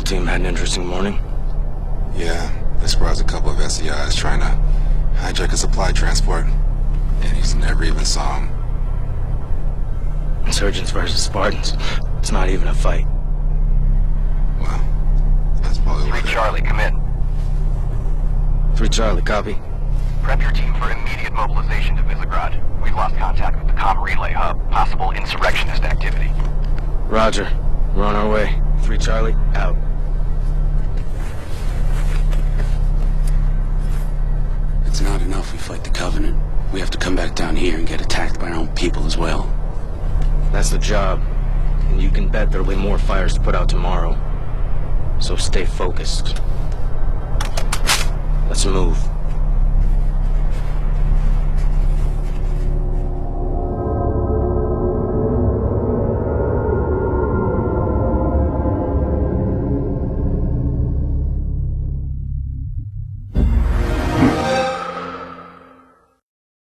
team had an interesting morning. Yeah, they spotted a couple of SEIs trying to hijack a supply transport. And he's never even saw him. Insurgents versus Spartans. It's not even a fight. Well, that's probably what 3 Charlie, come in. 3 Charlie, copy. Prep your team for immediate mobilization to Visegrad. We've lost contact with the comm relay hub. Possible insurrectionist activity. Roger. We're on our way. 3 Charlie, out. It's not enough we fight the Covenant. We have to come back down here and get attacked by our own people as well. That's the job. And you can bet there'll be more fires to put out tomorrow. So stay focused. Let's move.